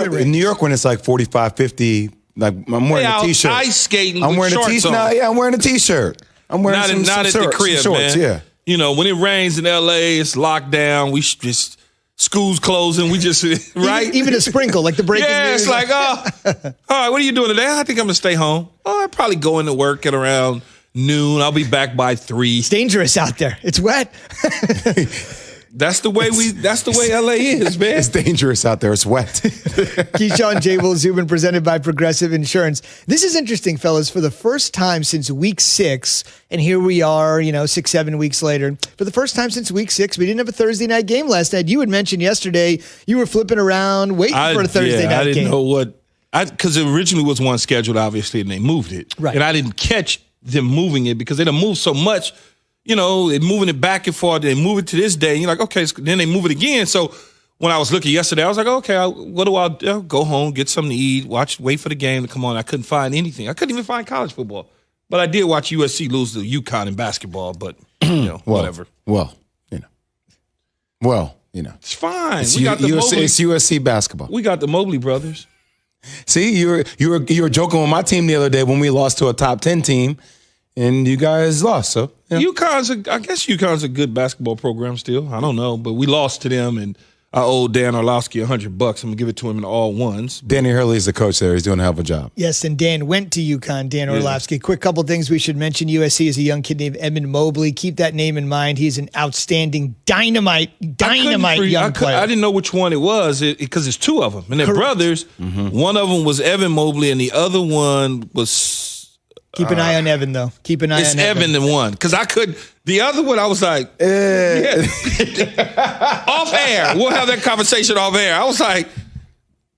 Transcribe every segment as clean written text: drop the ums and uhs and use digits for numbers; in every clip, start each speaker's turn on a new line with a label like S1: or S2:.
S1: In New York, when it's like 45, 50, like I'm wearing a T-shirt.
S2: Ice skating
S1: I'm
S2: with
S1: wearing
S2: shorts on.
S1: I'm wearing a T-shirt. I'm wearing
S2: not at the crib,
S1: shorts,
S2: man.
S1: Yeah.
S2: You know, when it rains in L.A., it's locked down. We just school's closing. We just right.
S3: Even a sprinkle, like the breaking news.
S2: Yeah, it's like, all right, what are you doing today? I think I'm gonna stay home. Oh, I'll probably go into work at around noon. I'll be back by 3.
S3: It's dangerous out there. It's wet.
S2: That's the way LA is, man.
S1: It's dangerous out there. It's wet.
S3: Keyshawn, J. Will Zubin, presented by Progressive Insurance. This is interesting, fellas. For the first time since week 6, and here we are, 6-7 weeks later. For the first time since week 6, we didn't have a Thursday night game last night. You had mentioned yesterday you were flipping around, waiting for a Thursday night game.
S2: I didn't know what, because it originally was one scheduled, obviously, and they moved it.
S3: Right.
S2: And I didn't catch them moving it because they done moved so much. Moving it back and forth, they move it to this day. And you're like, okay, then they move it again. So when I was looking yesterday, I was like, okay, what do I do? I'll go home, get something to eat, wait for the game to come on. I couldn't find anything. I couldn't even find college football. But I did watch USC lose to UConn in basketball, but, whatever.
S1: It's
S2: fine.
S1: We got it's USC basketball.
S2: We got the Mobley brothers.
S1: See, you were joking with my team the other day when we lost to a top 10 team. And you guys lost, so
S2: I guess UConn's a good basketball program still. I don't know, but we lost to them, and I owed Dan Orlovsky $100. I'm gonna give it to him in all ones.
S1: Danny Hurley's the coach there. He's doing a hell of a job.
S3: Yes, and Dan went to UConn, Dan Orlovsky. Quick couple things we should mention. USC is a young kid named Evan Mobley. Keep that name in mind. He's an outstanding dynamite young player.
S2: I didn't know which one it was because it's 2 of them, and they're brothers. Mm-hmm. One of them was Evan Mobley, and the other one was.
S3: Keep an eye on Evan, though. Keep an eye on Evan.
S2: It's Evan the one. Because I could. The other one, I was like, off air. We'll have that conversation off air. I was like,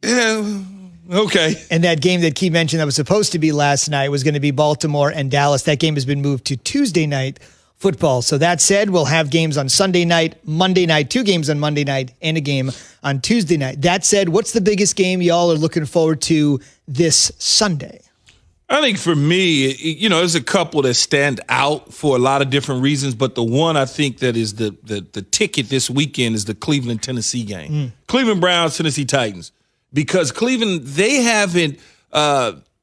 S2: okay.
S3: And that game that Key mentioned that was supposed to be last night was going to be Baltimore and Dallas. That game has been moved to Tuesday night football. So that said, we'll have games on Sunday night, Monday night, 2 games on Monday night, and a game on Tuesday night. That said, what's the biggest game y'all are looking forward to this Sunday?
S2: I think for me, there's a couple that stand out for a lot of different reasons, but the one I think that is the ticket this weekend is the Cleveland-Tennessee game. Cleveland Browns, Tennessee Titans. Because Cleveland, they haven't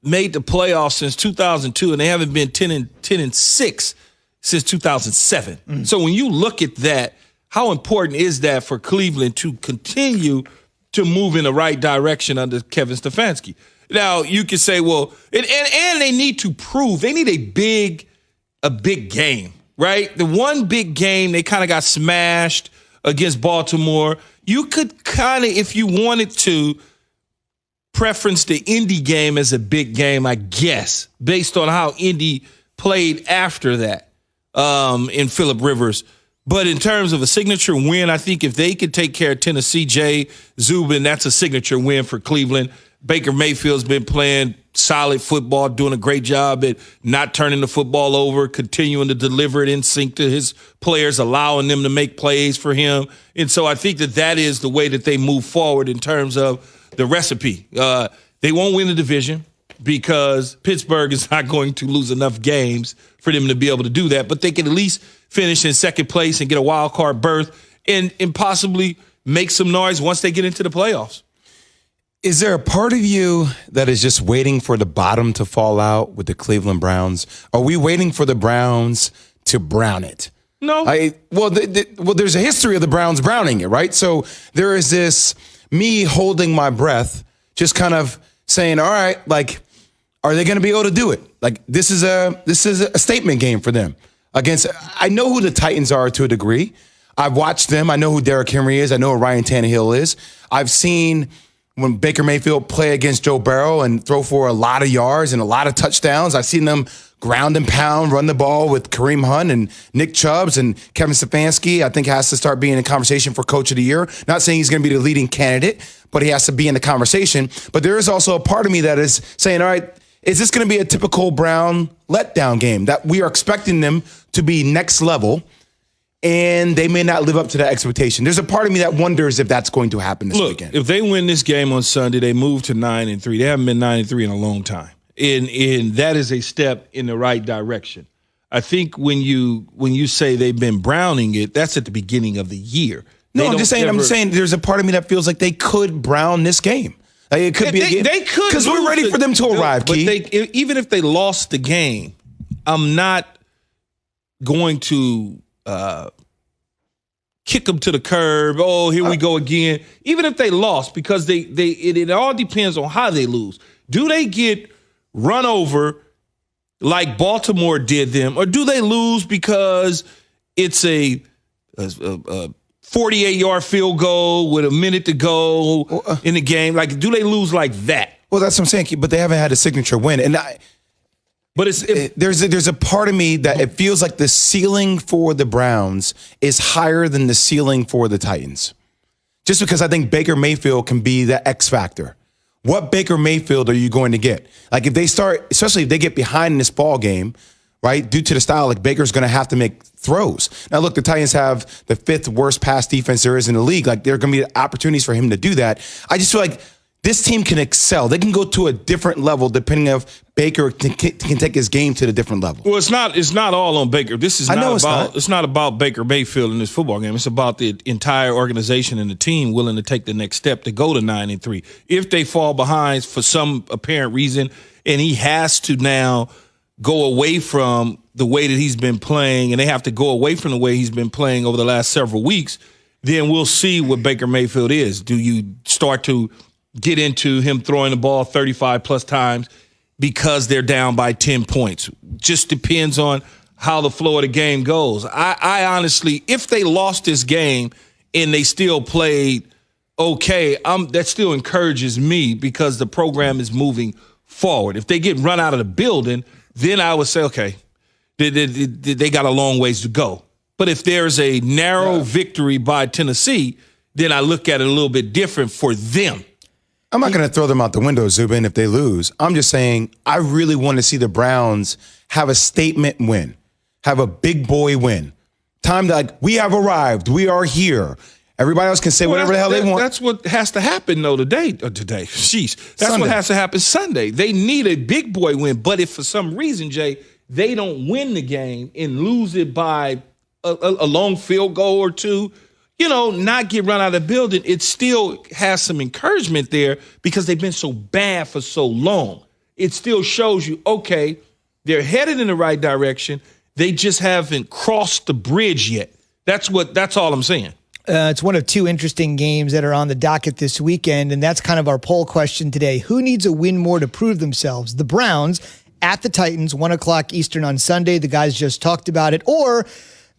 S2: made the playoffs since 2002, and they haven't been 10-6 since 2007. So when you look at that, how important is that for Cleveland to continue to move in the right direction under Kevin Stefanski? Now, you could say, well, and they need to prove, they need a big game, right? The one big game, they kind of got smashed against Baltimore. You could kind of, if you wanted to, preference the Indy game as a big game, I guess, based on how Indy played after that in Phillip Rivers. But in terms of a signature win, I think if they could take care of Tennessee, Jay Zubin, that's a signature win for Cleveland. Baker Mayfield's been playing solid football, doing a great job at not turning the football over, continuing to deliver it in sync to his players, allowing them to make plays for him. And so I think that is the way that they move forward in terms of the recipe. They won't win the division because Pittsburgh is not going to lose enough games for them to be able to do that. But they can at least finish in second place and get a wild card berth and possibly make some noise once they get into the playoffs.
S1: Is there a part of you that is just waiting for the bottom to fall out with the Cleveland Browns? Are we waiting for the Browns to brown it?
S2: No.
S1: Well, there's a history of the Browns browning it, right? So there is this me holding my breath, just kind of saying, all right, like, are they going to be able to do it? Like, this is a statement game for them against. I know who the Titans are to a degree. I've watched them. I know who Derrick Henry is. I know who Ryan Tannehill is. I've seen when Baker Mayfield play against Joe Burrow and throw for a lot of yards and a lot of touchdowns. I've seen them ground and pound, run the ball with Kareem Hunt and Nick Chubbs, and Kevin Stefanski, I think, has to start being in conversation for Coach of the Year. Not saying he's going to be the leading candidate, but he has to be in the conversation. But there is also a part of me that is saying, all right, is this going to be a typical Brown letdown game that we are expecting them to be next level, and they may not live up to that expectation? There's a part of me that wonders if that's going to happen this weekend.
S2: If they win this game on Sunday, they move to 9-3. They haven't been 9-3 in a long time. And that is a step in the right direction. I think when you say they've been browning it, that's at the beginning of the year.
S1: I'm just saying there's a part of me that feels like they could brown this game. Like, it could be a game.
S2: They could,
S1: because we're ready for them to arrive.
S2: But
S1: Key.
S2: even if they lost the game, I'm not going to kick them to the curb. Oh, here we go again. Even if they lost, because it all depends on how they lose. Do they get run over like Baltimore did them, or do they lose because it's a 48-yard field goal with a minute to go in the game? Like, do they lose like that?
S1: Well, that's what I'm saying. But they haven't had a signature win, and there's a part of me that it feels like the ceiling for the Browns is higher than the ceiling for the Titans, just because I think Baker Mayfield can be the X factor. What Baker Mayfield are you going to get? Like, if they start, especially if they get behind in this ball game, right, due to the style, like, Baker's going to have to make throws. Now, look, the Titans have the 5th worst pass defense there is in the league. Like, there are going to be opportunities for him to do that. I just feel like this team can excel. They can go to a different level depending if Baker can take his game to the different level.
S2: Well, it's not all on Baker. This is it's not about Baker Mayfield in this football game. It's about the entire organization and the team willing to take the next step to go to 9-3. If they fall behind for some apparent reason, and he has to now go away from the way that he's been playing, and they have to go away from the way he's been playing over the last several weeks, then we'll see what Baker Mayfield is. Do you start to get into him throwing the ball 35 plus times because they're down by 10 points? Just depends on how the flow of the game goes. I honestly, if they lost this game and they still played okay, that still encourages me because the program is moving forward. If they get run out of the building, then I would say, okay, they got a long ways to go. But if there's a narrow victory by Tennessee, then I look at it a little bit different for them.
S1: I'm not going to throw them out the window, Zubin, if they lose. I'm just saying I really want to see the Browns have a statement win, have a big boy win. Time to, like, we have arrived. We are here. Everybody else can say whatever the hell they want.
S2: That's what has to happen, though, today. Sheesh. That's
S1: Sunday.
S2: what has to happen Sunday. They need a big boy win. But if for some reason, Jay, they don't win the game and lose it by a long field goal or two, not get run out of the building, it still has some encouragement there because they've been so bad for so long. It still shows you, okay, they're headed in the right direction. They just haven't crossed the bridge yet. That's all I'm saying.
S3: It's one of two interesting games that are on the docket this weekend, and that's kind of our poll question today. Who needs a win more to prove themselves? The Browns at the Titans, 1 o'clock Eastern on Sunday. The guys just talked about it. Or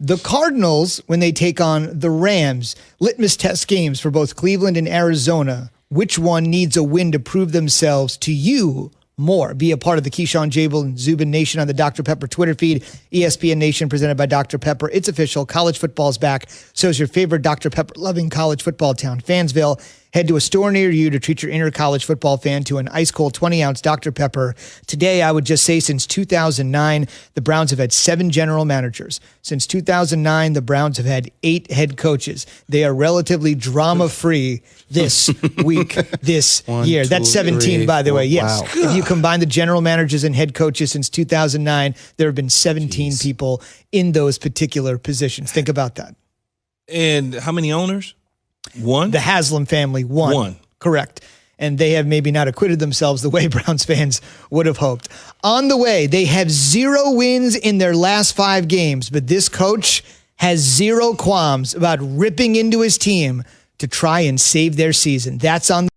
S3: the Cardinals when they take on the Rams. Litmus test games for both Cleveland and Arizona. Which one needs a win to prove themselves to you more? Be a part of the Keyshawn, Jabel, and Zubin Nation on the Dr. Pepper Twitter feed. ESPN Nation presented by Dr. Pepper. It's official. College football's back. So is your favorite Dr. Pepper-loving college football town, Fansville. Head to a store near you to treat your inner college football fan to an ice-cold 20-ounce Dr. Pepper. Today, I would just say since 2009, the Browns have had 7 general managers. Since 2009, the Browns have had 8 head coaches. They are relatively drama-free this week, this year. That's 17, by the way. Yes. Wow. If you combine the general managers and head coaches since 2009, there have been 17 people in those particular positions. Think about that.
S2: And how many owners? 1?
S3: The Haslam family, 1. Correct. And they have maybe not acquitted themselves the way Browns fans would have hoped. On the way, they have 0 wins in their last 5 games, but this coach has 0 qualms about ripping into his team to try and save their season. That's on